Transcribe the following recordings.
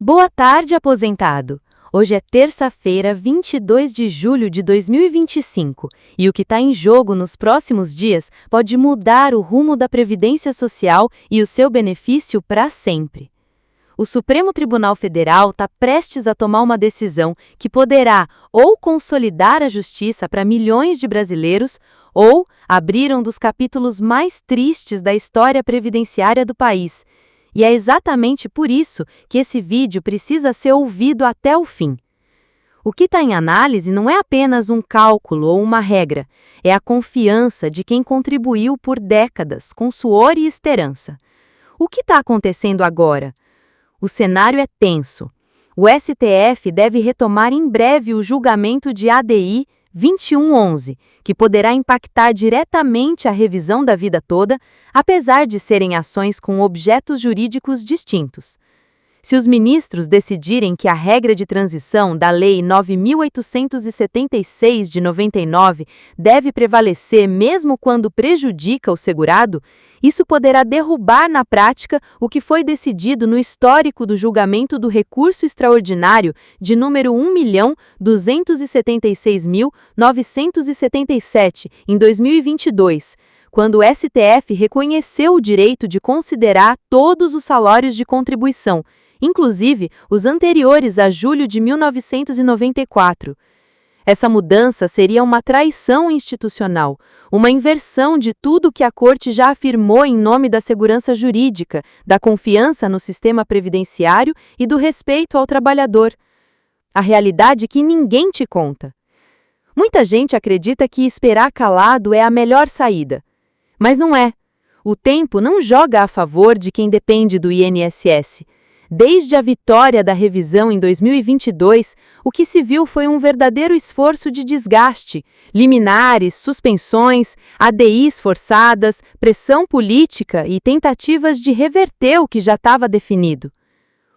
Boa tarde, aposentado! Hoje é terça-feira, 22 de julho de 2025, e o que está em jogo nos próximos dias pode mudar o rumo da Previdência Social e o seu benefício para sempre. O Supremo Tribunal Federal está prestes a tomar uma decisão que poderá ou consolidar a justiça para milhões de brasileiros ou abrir um dos capítulos mais tristes da história previdenciária do país. E é exatamente por isso que esse vídeo precisa ser ouvido até o fim. O que está em análise não é apenas um cálculo ou uma regra, é a confiança de quem contribuiu por décadas com suor e esperança. O que está acontecendo agora? O cenário é tenso. O STF deve retomar em breve o julgamento de ADI 2111, que poderá impactar diretamente a revisão da vida toda, apesar de serem ações com objetos jurídicos distintos. Se os ministros decidirem que a regra de transição da Lei 9.876 de 99 deve prevalecer mesmo quando prejudica o segurado, isso poderá derrubar na prática o que foi decidido no histórico do julgamento do recurso extraordinário de número 1.276.977 em 2022, quando o STF reconheceu o direito de considerar todos os salários de contribuição, inclusive os anteriores a julho de 1994. Essa mudança seria uma traição institucional, uma inversão de tudo que a Corte já afirmou em nome da segurança jurídica, da confiança no sistema previdenciário e do respeito ao trabalhador. A realidade que ninguém te conta. Muita gente acredita que esperar calado é a melhor saída. Mas não é. O tempo não joga a favor de quem depende do INSS. Desde a vitória da revisão em 2022, o que se viu foi um verdadeiro esforço de desgaste, liminares, suspensões, ADIs forçadas, pressão política e tentativas de reverter o que já estava definido.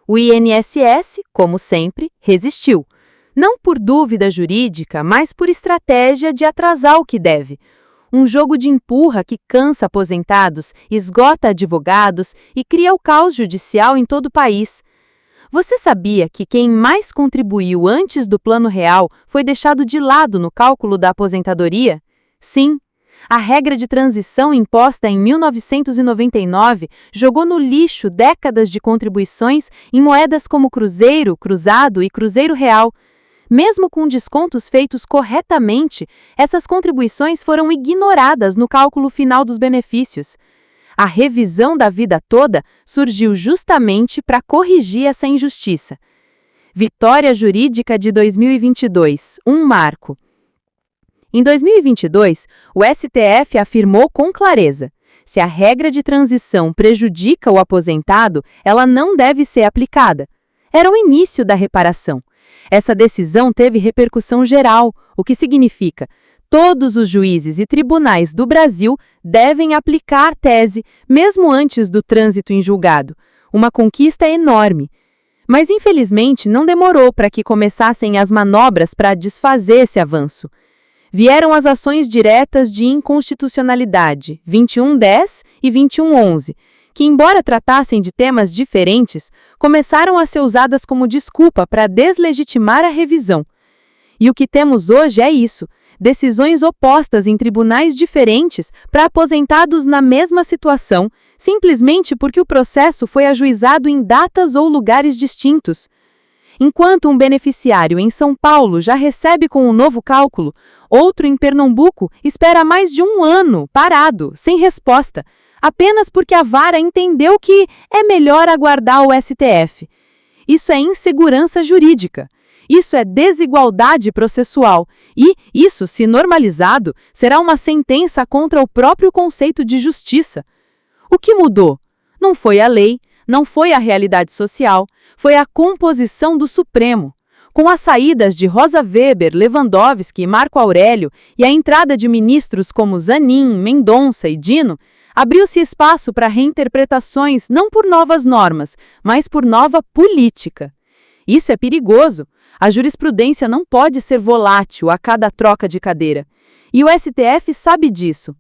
O INSS, como sempre, resistiu. Não por dúvida jurídica, mas por estratégia de atrasar o que deve. Um jogo de empurra que cansa aposentados, esgota advogados e cria o caos judicial em todo o país. Você sabia que quem mais contribuiu antes do Plano Real foi deixado de lado no cálculo da aposentadoria? Sim, a regra de transição imposta em 1999 jogou no lixo décadas de contribuições em moedas como cruzeiro, cruzado e cruzeiro real. Mesmo com descontos feitos corretamente, essas contribuições foram ignoradas no cálculo final dos benefícios. A revisão da vida toda surgiu justamente para corrigir essa injustiça. Vitória Jurídica de 2022, um marco. Em 2022, o STF afirmou com clareza: se a regra de transição prejudica o aposentado, ela não deve ser aplicada. Era o início da reparação. Essa decisão teve repercussão geral, o que significa todos os juízes e tribunais do Brasil devem aplicar a tese, mesmo antes do trânsito em julgado. Uma conquista enorme. Mas, infelizmente, não demorou para que começassem as manobras para desfazer esse avanço. Vieram as ações diretas de inconstitucionalidade, 2110 e 2111, que, embora tratassem de temas diferentes, começaram a ser usadas como desculpa para deslegitimar a revisão. E o que temos hoje é isso: decisões opostas em tribunais diferentes para aposentados na mesma situação, simplesmente porque o processo foi ajuizado em datas ou lugares distintos. Enquanto um beneficiário em São Paulo já recebe com o novo cálculo, outro em Pernambuco espera mais de um ano, parado, sem resposta, apenas porque a vara entendeu que é melhor aguardar o STF. Isso é insegurança jurídica. Isso é desigualdade processual. E isso, se normalizado, será uma sentença contra o próprio conceito de justiça. O que mudou? Não foi a lei, não foi a realidade social, foi a composição do Supremo. Com as saídas de Rosa Weber, Lewandowski e Marco Aurélio e a entrada de ministros como Zanin, Mendonça e Dino, abriu-se espaço para reinterpretações não por novas normas, mas por nova política. Isso é perigoso. A jurisprudência não pode ser volátil a cada troca de cadeira. E o STF sabe disso.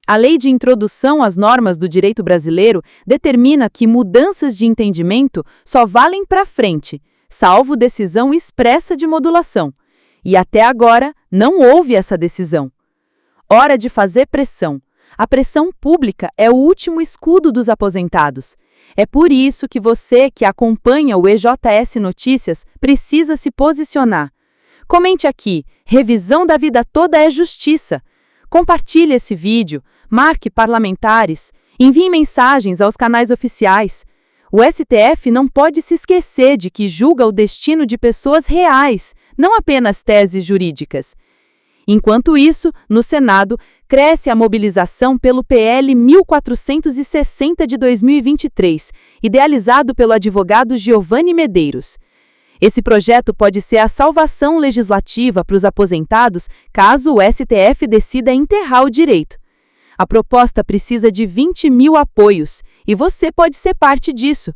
A Lei de Introdução às Normas do Direito Brasileiro determina que mudanças de entendimento só valem para frente, salvo decisão expressa de modulação. E até agora não houve essa decisão. Hora de fazer pressão. A pressão pública é o último escudo dos aposentados. É por isso que você, que acompanha o EJS Notícias, precisa se posicionar. Comente aqui, revisão da vida toda é justiça. Compartilhe esse vídeo, marque parlamentares, envie mensagens aos canais oficiais. O STF não pode se esquecer de que julga o destino de pessoas reais, não apenas teses jurídicas. Enquanto isso, no Senado, cresce a mobilização pelo PL 1460 de 2023, idealizado pelo advogado Giovanni Medeiros. Esse projeto pode ser a salvação legislativa para os aposentados caso o STF decida enterrar o direito. A proposta precisa de 20 mil apoios e você pode ser parte disso.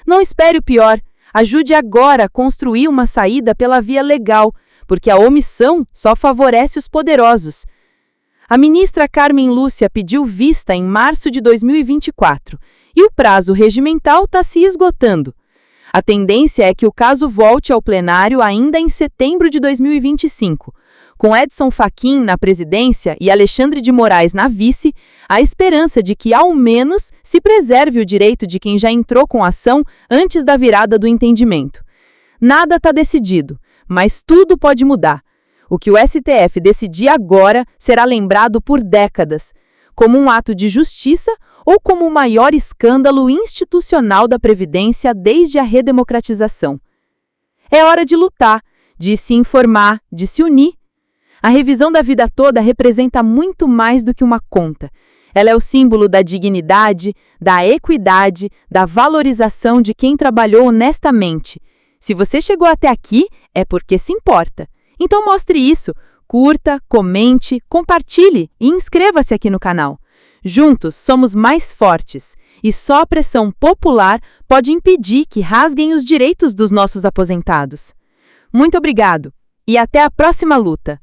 Não espere o pior, ajude agora a construir uma saída pela via legal, porque a omissão só favorece os poderosos. A ministra Carmen Lúcia pediu vista em março de 2024 e o prazo regimental está se esgotando. A tendência é que o caso volte ao plenário ainda em setembro de 2025. Com Edson Fachin na presidência e Alexandre de Moraes na vice, há esperança de que, ao menos, se preserve o direito de quem já entrou com a ação antes da virada do entendimento. Nada está decidido, mas tudo pode mudar. O que o STF decidir agora será lembrado por décadas, como um ato de justiça ou como o maior escândalo institucional da Previdência desde a redemocratização. É hora de lutar, de se informar, de se unir. A revisão da vida toda representa muito mais do que uma conta. Ela é o símbolo da dignidade, da equidade, da valorização de quem trabalhou honestamente. Se você chegou até aqui, é porque se importa. Então mostre isso, curta, comente, compartilhe e inscreva-se aqui no canal. Juntos somos mais fortes e só a pressão popular pode impedir que rasguem os direitos dos nossos aposentados. Muito obrigado e até a próxima luta!